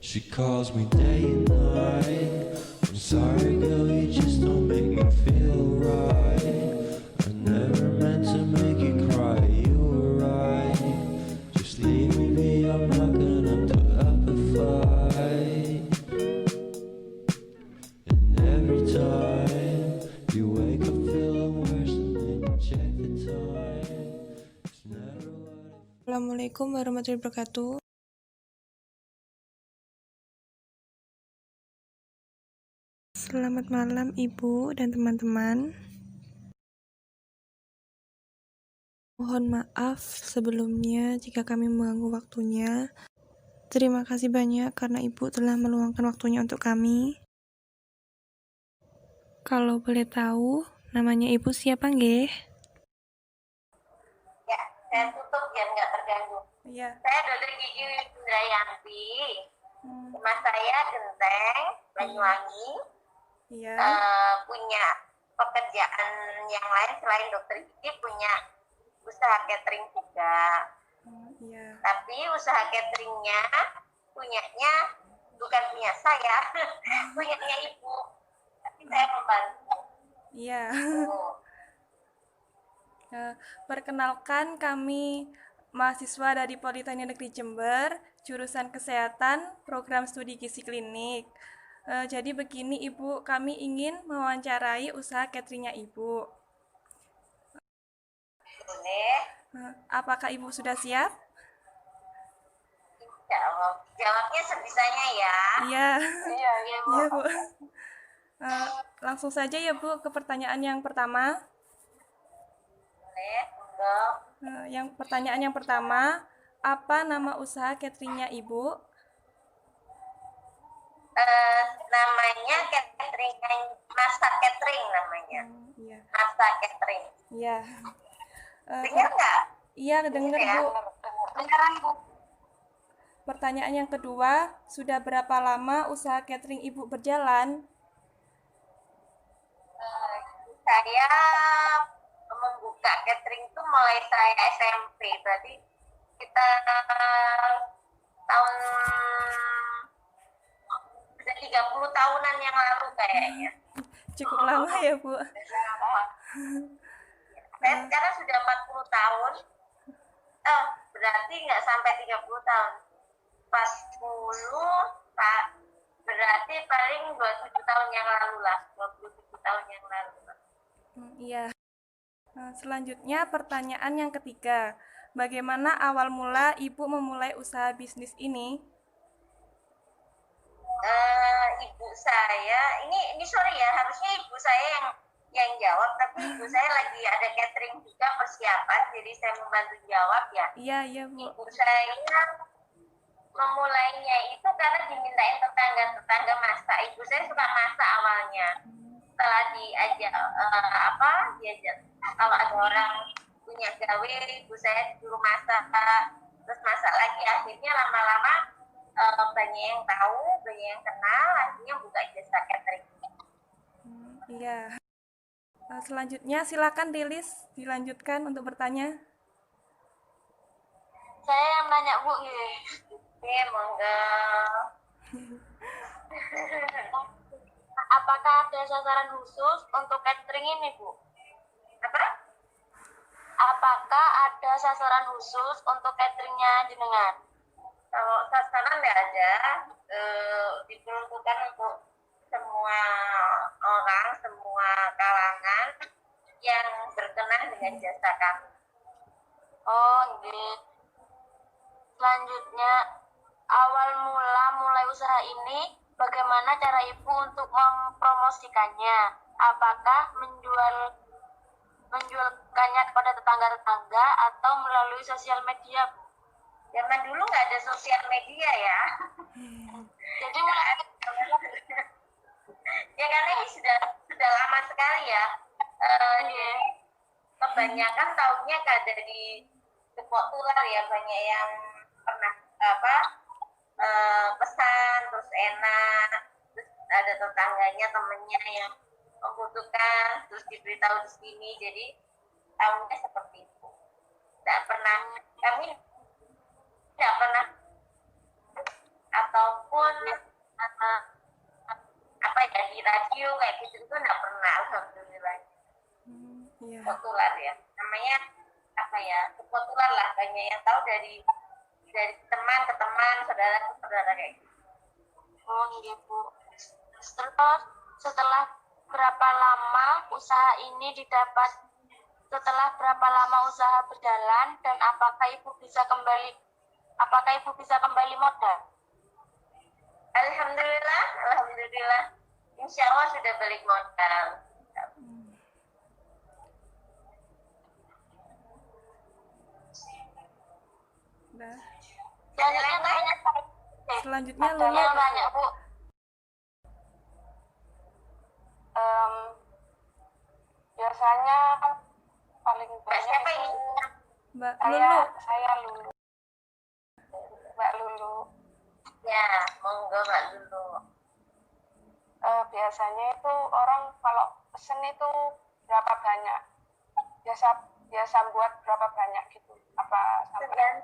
She calls me day and night. I'm sorry, girl, you just don't make me feel right. I never meant to make you cry, you were right. Just leave me be, I'm not gonna put up a fight. And every time you wake up feeling worse, and then you check the time. It's never what it. Assalamualaikum warahmatullahi wabarakatuh. Selamat malam Ibu dan teman-teman. Mohon maaf sebelumnya jika kami mengganggu waktunya. Terima kasih banyak karena Ibu telah meluangkan waktunya untuk kami. Kalau boleh tahu, namanya Ibu siapa nggih? Ya, saya tutup biar nggak terganggu. Iya. Saya Dr. Gigi Indrayanti. Nama saya Genteng, Banyuwangi. Iya. Punya pekerjaan yang lain selain Dokter Gigi, punya usaha catering juga. Iya. Tapi usaha cateringnya punyanya bukan punya saya, punyanya ibu. Tapi saya membantu. Iya. Oh. Perkenalkan, kami mahasiswa dari Politeknik Negeri Jember, jurusan Kesehatan, program studi gizi klinik. Jadi begini Ibu, kami ingin mewawancarai usaha cateringnya Ibu. Boleh. Apakah Ibu sudah siap? Jawabnya sebisanya ya. Iya. Iya, Bu. Iya Bu. Langsung saja ya Bu ke pertanyaan yang pertama. Boleh, enggak. Pertanyaan yang pertama, apa nama usaha cateringnya Ibu? Namanya catering, Masa Catering namanya. Iya. Masa Catering. Iya. Dengar nggak? Iya, dengar Ya. Bu. Beneran, Bu. Pertanyaan yang kedua, sudah berapa lama usaha catering Ibu berjalan? Saya membuka catering itu mulai saya SMP, berarti kita tahun sudah 30 tahunan yang lalu kayaknya. Cukup lama ya Bu. Saya sekarang sudah 40 tahun. Berarti nggak sampai 30 tahun. 40, berarti paling 27 tahun yang lalu lah. 27 tahun yang lalu. Iya. Selanjutnya pertanyaan yang ketiga. Bagaimana awal mula Ibu memulai usaha bisnis ini? Ibu saya, ini sorry ya, harusnya ibu saya yang jawab, tapi ibu saya lagi ada catering juga persiapan, jadi saya membantu jawab ya. Iya Bu. Ibu saya memulainya itu karena dimintain tetangga masak. Ibu saya suka masak awalnya. Setelah diajak diajak kalau ada orang punya gawe, ibu saya disuruh masak, terus masak lagi. Akhirnya lama-lama banyak yang tahu, banyak yang kenal, akhirnya buka jasa catering. Iya. Selanjutnya silakan Lilis dilanjutkan untuk bertanya. Saya yang nanya Bu, ya monggo. Apakah ada sasaran khusus untuk catering ini, Bu? Apa? Apakah ada sasaran khusus untuk cateringnya jenengan? Kalau sasaran nggak ada, diperuntukkan untuk semua orang, semua kalangan yang berkenan dengan jasa kami. Oh, gitu. Selanjutnya, awal mulai usaha ini, bagaimana cara Ibu untuk mempromosikannya? Apakah menjualkannya kepada tetangga-tetangga atau melalui sosial media, Bu? Zaman dulu nggak ada sosial media ya. Jadi ya karena ini sudah lama sekali ya. Kebanyakan tahunnya ada di Gepok Tular ya, banyak yang pernah pesan terus enak, terus ada tetangganya, temennya yang membutuhkan, terus diberitahu di sini. Jadi tahunnya seperti itu. Kami tidak pernah ataupun Kepotular ya. Namanya apa ya? Kepotular lah, banyak yang tahu dari teman ke teman, saudara ke saudara kayak gitu. Oh iya Bu. Setelah berapa lama usaha ini didapat? Setelah berapa lama usaha berjalan dan apakah ibu bisa kembali modal? Alhamdulillah. Insya Allah sudah balik modal. Dah. Selanjutnya banyak Selanjutnya ada Lulu. yang banyak Bu. Biasanya paling Mbak banyak siapa itu ini? Mbak Lulu. saya Lulu. Mbak Lulu. Ya, monggo Mbak Lulu. Biasanya itu orang kalau pesen itu berapa banyak? Biasa buat berapa banyak gitu? Apa sampai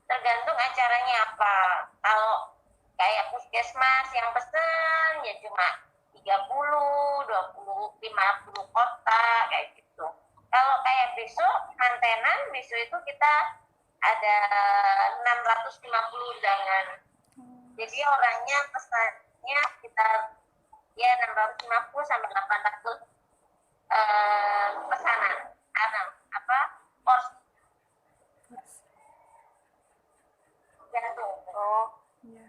Tergantung acaranya apa. Kalau kayak puskesmas yang pesen ya cuma 30, 20, 50 kotak kayak gitu. Kalau kayak besok mantenan, besok itu kita ada 650 undangan. Jadi orangnya pesannya sekitar ya 650 sampai 800 pesanan. Porsi jantung. Ya.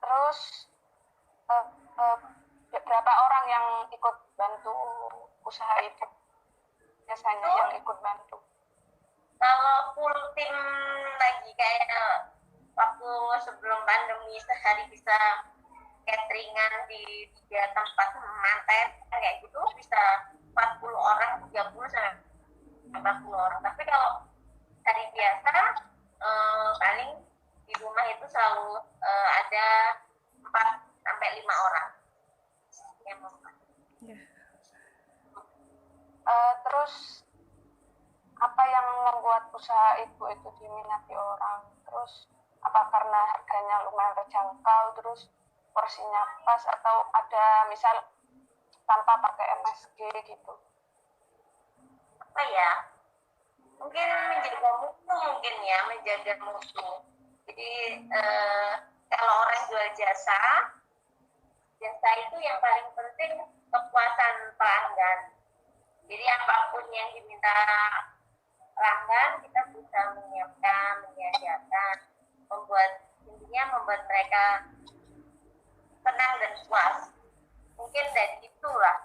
Terus berapa orang yang ikut bantu usaha itu? Biasanya yang ikut bantu. Kalau full tim lagi kayak waktu sebelum pandemi sehari bisa cateringan di 3 tempat manten kayak gitu bisa 40 orang, 30 sampai 40 orang. Tapi kalau hari biasa paling di rumah itu selalu ada 4 sampai 5 orang yang membuat. Ya. Terus apa yang membuat usaha ibu itu diminati orang? Terus apa karena harganya lumayan terjangkau, terus porsinya pas, atau ada misal tanpa pakai MSG gitu? Apa ya? Mungkin menjaga mutu. Jadi kalau orang jual jasa itu yang paling penting kepuasan pelanggan. Jadi apapun yang diminta pelanggan kita bisa menyiapkan, menyediakan, membuat mereka tenang dan puas. Mungkin dari itulah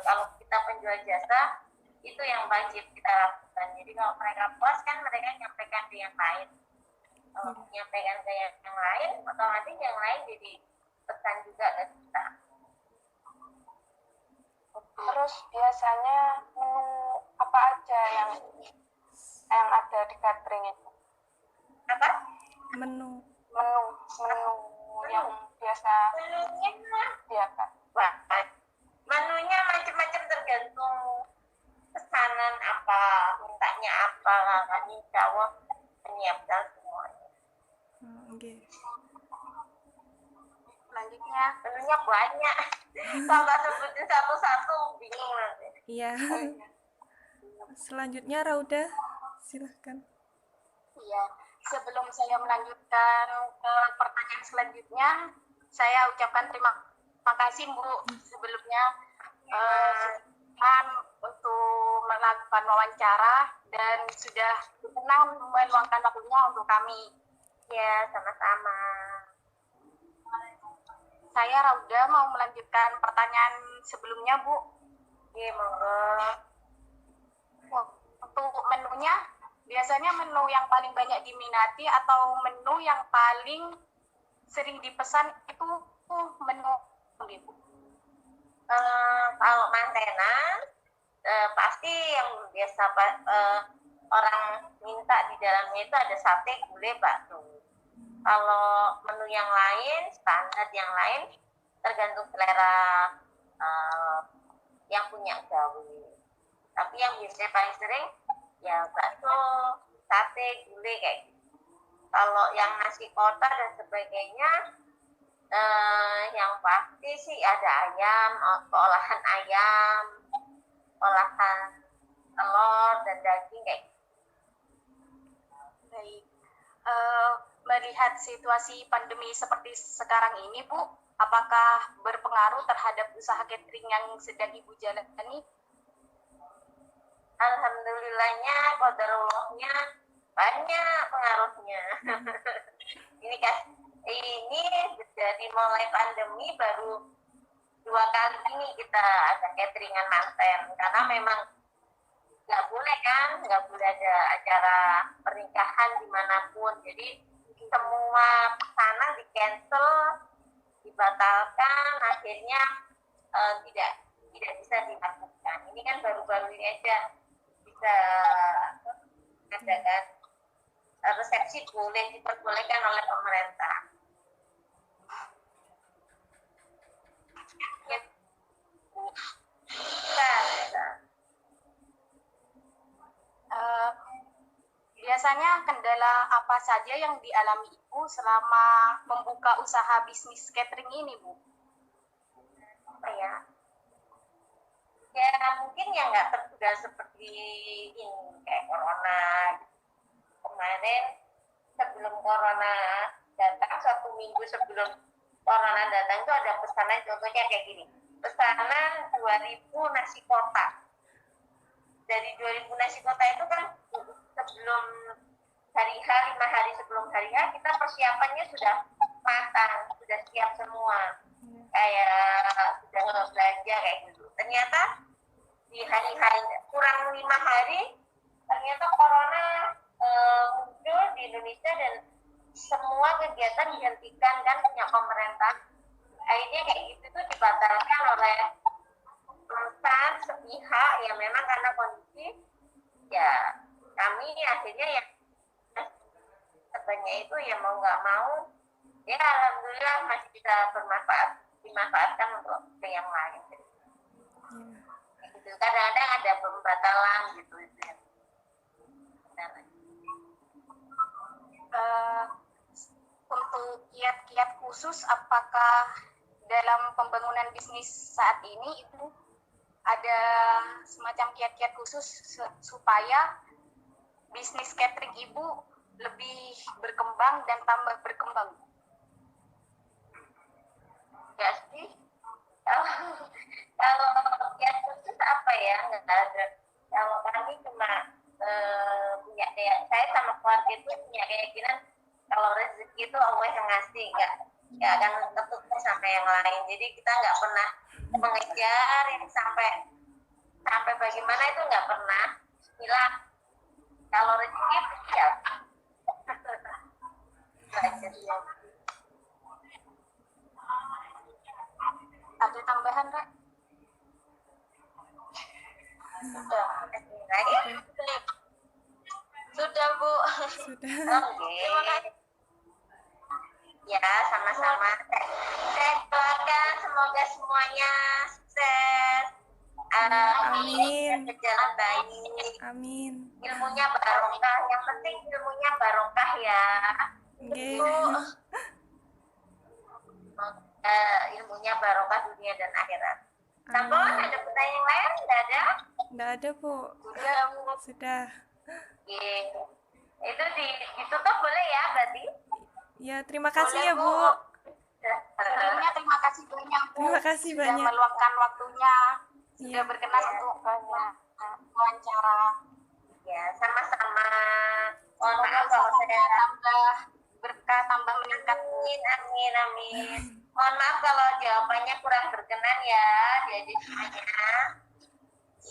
kalau kita penjual jasa itu yang wajib kita lakukan. Jadi kalau mereka puas kan mereka menyampaikan ke yang lain. Kalau menyampaikan ke yang lain, otomatis yang lain jadi pesan juga ke kita. Terus biasanya menu apa aja yang ada di catering itu? Apa? Menu yang biasa disediakan. Wah, menunya macam-macam tergantung pesanan apa, mintanya apa, kami insya Allah menyiapkan semuanya. Okay. Selanjutnya Menunya banyak. Kalau nggak sebutin satu-satu bingung nanti. Iya. Selanjutnya Rauda, silahkan. Iya, sebelum saya melanjutkan ke pertanyaan selanjutnya, saya ucapkan terima kasih Bu sebelumnya untuk melakukan wawancara dan sudah berkenan meluangkan waktunya untuk kami. Ya, sama-sama. Saya Rauda mau melanjutkan pertanyaan sebelumnya Bu. Oke, monggo. Untuk menunya, biasanya menu yang paling banyak diminati atau menu yang paling sering dipesan itu menu gitu? Kalau mantenan pasti yang biasa orang minta di dalamnya itu ada sate, gulai, bakso. Kalau menu yang lain, standar yang lain tergantung selera yang punya gawe. Tapi yang biasanya paling sering ya bakso, sate, gulai kayak gitu. Kalau yang nasi kotak dan sebagainya, yang pasti sih ada ayam, olahan ayam, olahan telur dan daging kayak gitu. Baik. Melihat situasi pandemi seperti sekarang ini, Bu, apakah berpengaruh terhadap usaha catering yang sedang Ibu jalani? Alhamdulillahnya, qadarullahnya banyak pengaruhnya. ini dari mulai pandemi baru 2 kali ini kita ada cateringan manten karena memang nggak boleh kan, nggak boleh ada acara pernikahan dimanapun. Jadi semua pesanan di cancel, dibatalkan, akhirnya tidak bisa dilakukan. Ini kan baru-baru ini aja bisa adakan resepsi boleh diperbolehkan oleh pemerintah. Ya, bisa. Biasanya kendala apa saja yang dialami Ibu selama membuka usaha bisnis catering ini, Bu? Apa ya? Ya mungkin ya nggak terduga seperti ini kayak corona. Kemarin sebelum corona datang, 1 minggu sebelum corona datang itu ada pesanan, contohnya kayak gini, pesanan 2000 nasi kotak. Dari 2000 nasi kotak itu kan sebelum hari H, 5 hari sebelum hari H kita persiapannya sudah matang, sudah siap semua, kayak sudah belanja kayak gitu. Ternyata di hari H kurang 5 hari ternyata corona muncul di Indonesia dan semua kegiatan dihentikan kan punya pemerintah. Akhirnya kayak gitu tuh dibatalkan oleh perusahaan sepihak ya, memang karena kondisi ya kami akhirnya ya sebenarnya itu ya mau nggak mau ya alhamdulillah masih bisa dimanfaatkan untuk yang lain. Gitu. Kadang-kadang ada pembatalan gitu itu ya. Untuk kiat-kiat khusus, apakah dalam pembangunan bisnis saat ini Ibu ada semacam kiat-kiat khusus supaya bisnis catering Ibu lebih berkembang dan tambah berkembang? Ya sih, kalau kiat khusus apa ya, nggak ada. Kalau kami cuma punya kayak saya sama keluarga itu punya keyakinan kalau rezeki itu Allah yang ngasih, nggak akan tertutup sampai yang lain. Jadi kita nggak pernah mengejar yang sampai bagaimana, itu nggak pernah. Bismillah, kalau rezeki siap. Ada tambahan, Rek? Sudah. Sudah, Bu. Sudah. Oke. Ya, sama-sama. Saya doakan semoga semuanya sukses. Amin. Berjalan baik. Amin. Ilmunya barokah. Yang penting ilmunya barokah ya. Oke. Semoga ilmunya barokah dunia dan akhirat. Sampun, ada pertanyaan lain? Tidak ada? Nggak ada, Bu. Sudah, Bu. Sudah. Oke. Itu ditutup boleh ya berarti? Ya, terima kasih Boleh, ya, Bu. Sebelumnya terima kasih banyak, Bu. Terima kasih sudah banyak. meluangkan waktunya, sudah Iya. berkenan untuk wawancara. Ya, sama-sama. Mohon maaf kalau saya Tambah berkah, tambah meningkat. amin. Mohon maaf kalau jawabannya kurang berkenan ya, jadi semuanya.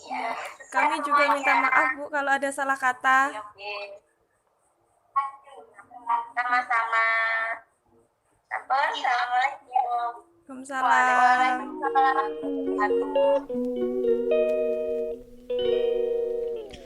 Ya, Kami juga minta maaf, Bu, kalau ada salah kata. Oke. Sama-sama. Sampun, assalamualaikum. Waalaikumsalam. Waalaikumsalam.